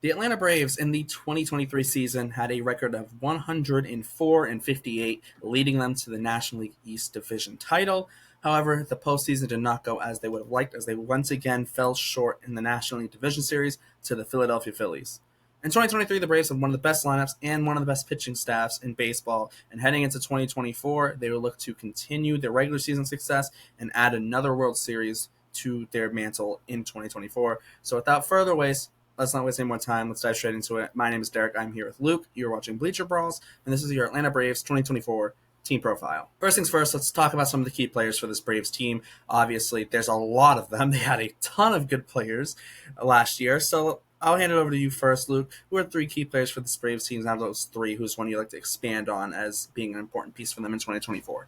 The Atlanta Braves in the 2023 season had a record of 104-58, leading them to the National League East Division title. However, the postseason did not go as they would have liked, as they once again fell short in the National League Division Series to the Philadelphia Phillies. In 2023, the Braves have one of the best lineups and one of the best pitching staffs in baseball. And heading into 2024, they will look to continue their regular season success and add another World Series to their mantle in 2024. So without further waste, let's not waste any more time. Let's dive straight into it. My name is Derek. I'm here with Luke. You're watching Bleacher Brawls, and this is your Atlanta Braves 2024 team profile. First things first, let's talk about some of the key players for this Braves team. Obviously, there's a lot of them. They had a ton of good players last year. So I'll hand it over to you first, Luke. Who are three key players for this Braves team? Out of those three, who's one you'd like to expand on as being an important piece for them in 2024?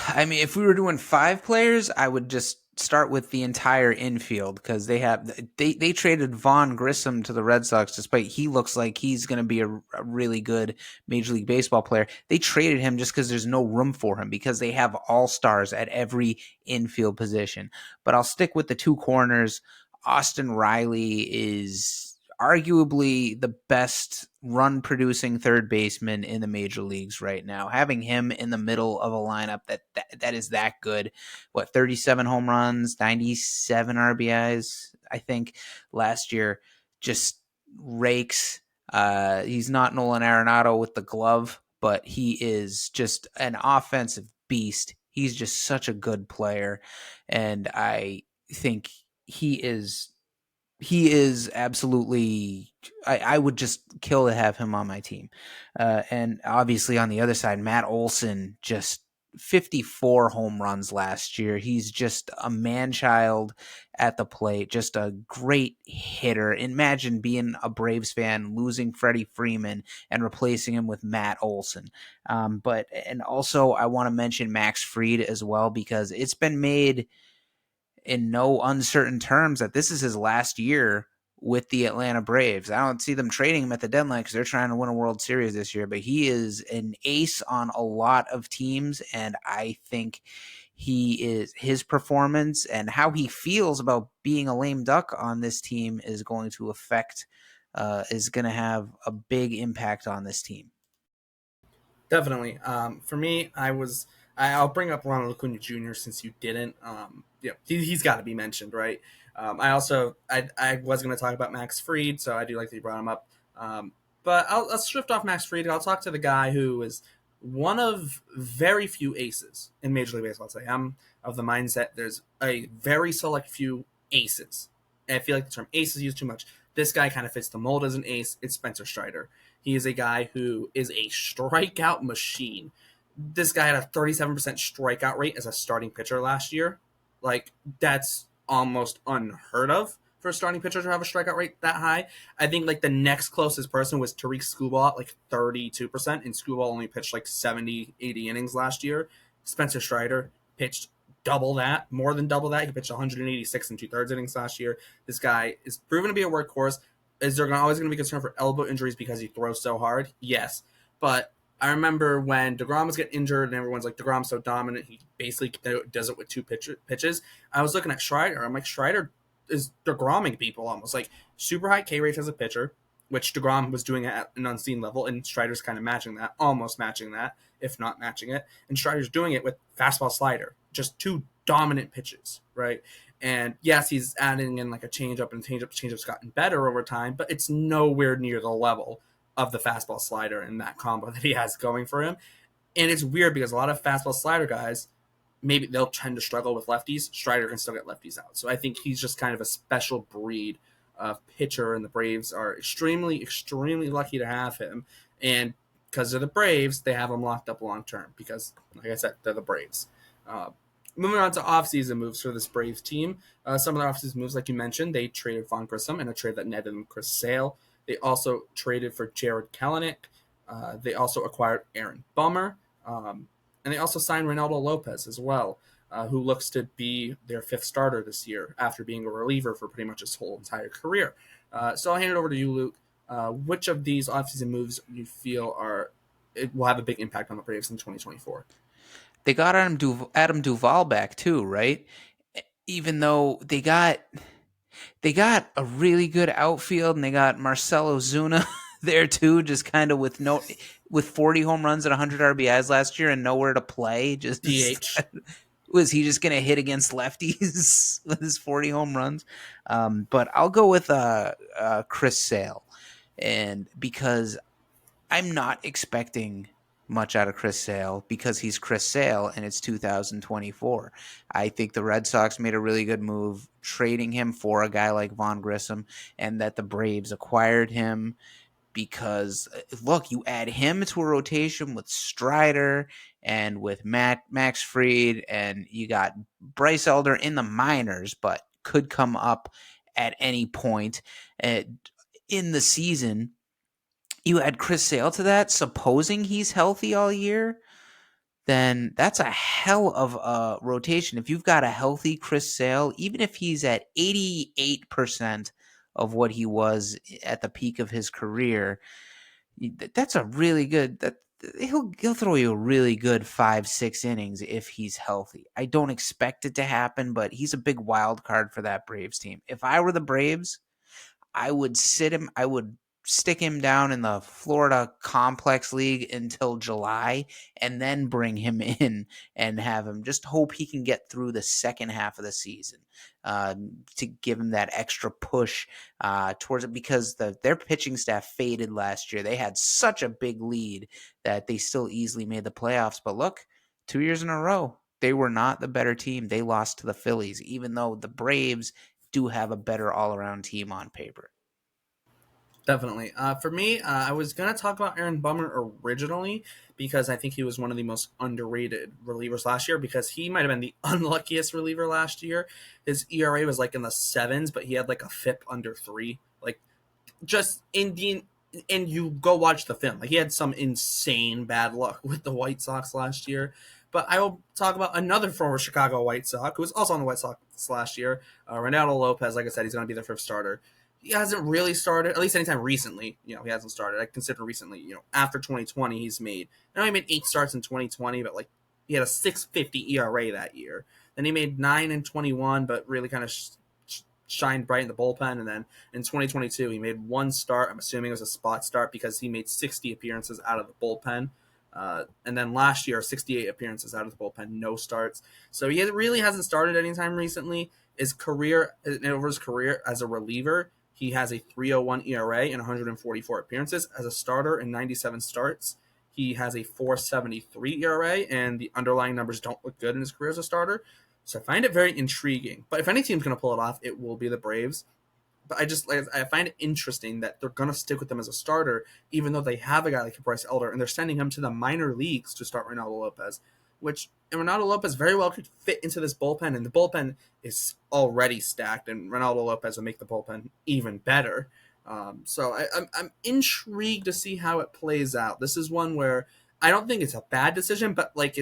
I mean, if we were doing five players, I would just start with the entire infield because they traded Vaughn Grissom to the Red Sox, despite he looks like he's going to be a really good Major League Baseball player. They traded him just because there's no room for him because they have all stars at every infield position. But I'll stick with the two corners. Austin Riley is arguably the best run producing third baseman in the major leagues right now. Having him in the middle of a lineup that is that good, 37 home runs, 97 RBIs, I think last year, just rakes. He's not Nolan Arenado with the glove, but he is just an offensive beast. He's just such a good player, and I think he is absolutely. I would just kill to have him on my team. And obviously on the other side, Matt Olson, just 54 home runs last year. He's just a man-child at the plate, just a great hitter. Imagine being a Braves fan, losing Freddie Freeman and replacing him with Matt Olson. And also I want to mention Max Fried as well, because it's been made in no uncertain terms that this is his last year with the Atlanta Braves. I don't see them trading him at the deadline because they're trying to win a World Series this year, but he is an ace on a lot of teams, and I think his performance and how he feels about being a lame duck on this team is going to is going to have a big impact on this team. Definitely. For me, I'll bring up Ronald Acuna Jr. since you didn't. He's got to be mentioned, right? I was going to talk about Max Fried, so I do like that you brought him up. But let's shift off Max Fried. I'll talk to the guy who is one of very few aces in Major League Baseball today. I'm of the mindset there's a very select few aces. And I feel like the term ace is used too much. This guy kind of fits the mold as an ace. It's Spencer Strider. He is a guy who is a strikeout machine. This guy had a 37% strikeout rate as a starting pitcher last year. Like, that's almost unheard of for a starting pitcher to have a strikeout rate that high. I think like the next closest person was Tariq Skubal at like 32%, and Skubal only pitched like 70, 80 innings last year. Spencer Strider pitched double that, more than double that. He pitched 186 and two-thirds innings last year. This guy is proven to be a workhorse. Is there always going to be concern for elbow injuries because he throws so hard? Yes. But I remember when DeGrom was getting injured and everyone's like, DeGrom's so dominant, he basically does it with two pitches. I was looking at Strider. I'm like, Strider is DeGromming people almost. Like, super high K rates as a pitcher, which DeGrom was doing at an unseen level, and Strider's kind of matching that, almost matching that, if not matching it. And Strider's doing it with fastball slider, just two dominant pitches, right? And yes, he's adding in like a changeup, and changeup's gotten better over time, but it's nowhere near the level of the fastball slider and that combo that he has going for him. And it's weird because a lot of fastball slider guys, maybe they'll tend to struggle with lefties. Strider can still get lefties out. So I think he's just kind of a special breed of pitcher, and the Braves are extremely, extremely lucky to have him. And because of the Braves, they have him locked up long term because, like I said, they're the Braves. Moving on to offseason moves for this Braves team. Some of the offseason moves, like you mentioned, they traded Vaughn Grissom in a trade that netted them Chris Sale. They also traded for Jared Kelenic. They also acquired Aaron Bummer. And they also signed Reynaldo Lopez as well, who looks to be their fifth starter this year after being a reliever for pretty much his whole entire career. So I'll hand it over to you, Luke. Which of these offseason moves you feel will have a big impact on the Braves in 2024? They got Adam Duvall back too, right? Even though They got a really good outfield, and they got Marcelo Zuna there too, just kind of with 40 home runs and 100 RBIs last year and nowhere to play. Just DH. was he just going to hit against lefties with his 40 home runs? But I'll go with Chris Sale, and because I'm not expecting much out of Chris Sale because he's Chris Sale and it's 2024. I think the Red Sox made a really good move trading him for a guy like Von Grissom, and that the Braves acquired him because look, you add him to a rotation with Strider and with Max Fried, and you got Bryce Elder in the minors, but could come up at any point in the season. You add Chris Sale to that, supposing he's healthy all year, then that's a hell of a rotation. If you've got a healthy Chris Sale, even if he's at 88% of what he was at the peak of his career, that's a really good that he'll throw you a really good 5-6 innings if he's healthy. I don't expect it to happen, but he's a big wild card for that Braves team. If I were the Braves, I would sit him. I would stick him down in the Florida Complex League until July, and then bring him in and have him. Just hope he can get through the second half of the season to give him that extra push towards it, because their pitching staff faded last year. They had such a big lead that they still easily made the playoffs. But look, 2 years in a row, they were not the better team. They lost to the Phillies, even though the Braves do have a better all-around team on paper. Definitely. For me, I was going to talk about Aaron Bummer originally because I think he was one of the most underrated relievers last year, because he might have been the unluckiest reliever last year. His ERA was like in the sevens, but he had like a FIP under 3. Like, just and you go watch the film. Like, he had some insane bad luck with the White Sox last year. But I will talk about another former Chicago White Sox who was also on the White Sox last year. Ronaldo Lopez, like I said, he's going to be their fifth starter. He hasn't really started, at least anytime recently. He hasn't started. I consider recently, after 2020, he's made. I know he made 8 starts in 2020, but like he had a 6.50 ERA that year. Then he made 9 in 21, but really kind of shined bright in the bullpen. And then in 2022, he made 1 start. I'm assuming it was a spot start because he made 60 appearances out of the bullpen. And then last year, 68 appearances out of the bullpen, no starts. So he really hasn't started anytime recently. Over his career as a reliever, he has a 3.01 ERA in 144 appearances. As a starter in 97 starts, he has a 4.73 ERA, and the underlying numbers don't look good in his career as a starter. So I find it very intriguing. But if any team's going to pull it off, it will be the Braves. But I find it interesting that they're going to stick with him as a starter, even though they have a guy like Bryce Elder, and they're sending him to the minor leagues to start Ronaldo Lopez, and Ronaldo Lopez very well could fit into this bullpen, and the bullpen is already stacked, and Ronaldo Lopez will make the bullpen even better. So I'm intrigued to see how it plays out. This is one where I don't think it's a bad decision, but like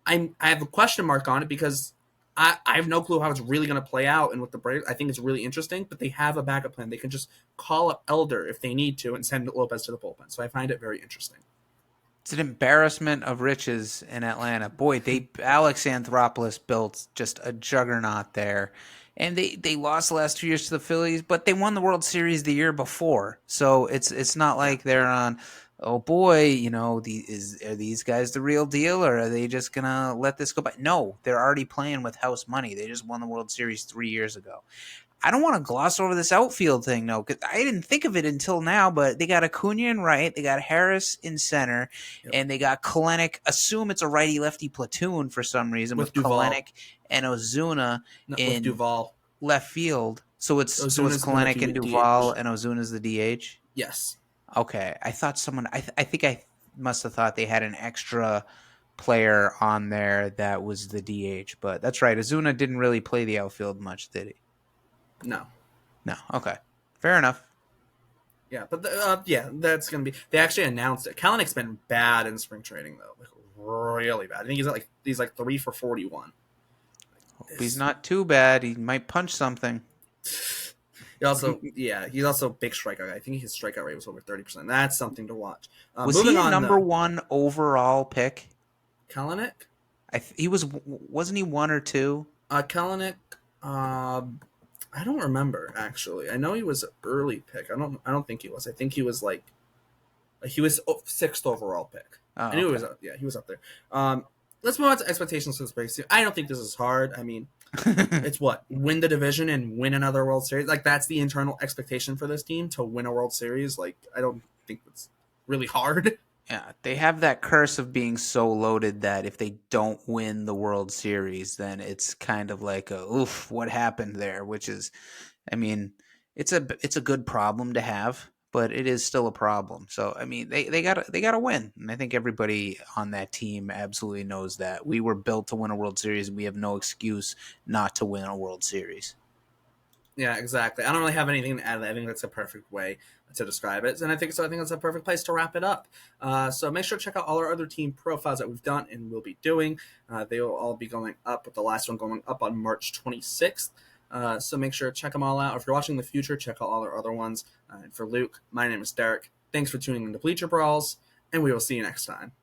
I have a question mark on it because I have no clue how it's really going to play out. And with the Braves, I think it's really interesting, but they have a backup plan. They can just call up Elder if they need to and send Lopez to the bullpen. So I find it very interesting. It's an embarrassment of riches in Atlanta. Boy, Alex Anthopoulos built just a juggernaut there. And they lost the last 2 years to the Phillies, but they won the World Series the year before. So it's not like they're on, oh boy, are these guys the real deal, or are they just gonna let this go by? No, they're already playing with house money. They just won the World Series 3 years ago. I don't want to gloss over this outfield thing, though, because I didn't think of it until now, but they got Acuna in right, they got Harris in center, Yep. and they got Kalenic. Assume it's a righty-lefty platoon for some reason with Duvall. Kalenic and Ozuna With in Duvall. left field. So it's Ozuna's the Kalenic and Duvall, DH. and Ozuna's the DH? Yes. Okay. I thought I think I must have thought they had an extra player on there that was the DH, but that's right. Ozuna didn't really play the outfield much, did he? No. No. Okay. Fair enough. Yeah, but that's gonna be. They actually announced it. Kalenic's been bad in spring training though, like really bad. I think he's like 3 for 41. Hope he's not too bad. He might punch something. He's also a big strikeout guy. I think his strikeout rate was over 30%. That's something to watch. Was Moving he a on number though, 1 overall pick? Kalenic. He wasn't he 1 or 2? Kalenic. I don't remember actually. I know he was an early pick. I don't think he was. I think he was like he was sixth overall pick. I Oh, knew he was okay. up. Yeah, he was up there. Um, let's move on to expectations for this break. I don't think this is hard. I mean, it's what, win the division and win another World Series. Like that's the internal expectation for this team, to win a World Series. Like I don't think it's really hard. Yeah, they have that curse of being so loaded that if they don't win the World Series, then it's kind of like a oof, what happened there? Which is, I mean, it's a good problem to have, but it is still a problem. So I mean, they gotta win, and I think everybody on that team absolutely knows that we were built to win a World Series, and we have no excuse not to win a World Series. Yeah, exactly. I don't really have anything to add. I think that's a perfect way to describe it, and I think so. I think that's a perfect place to wrap it up. So make sure to check out all our other team profiles that we've done and will be doing. They will all be going up, with the last one going up on March 26th. So make sure to check them all out. If you're watching in the future, check out all our other ones. And for Luke, my name is Derek. Thanks for tuning in to Bleacher Brawls, and we will see you next time.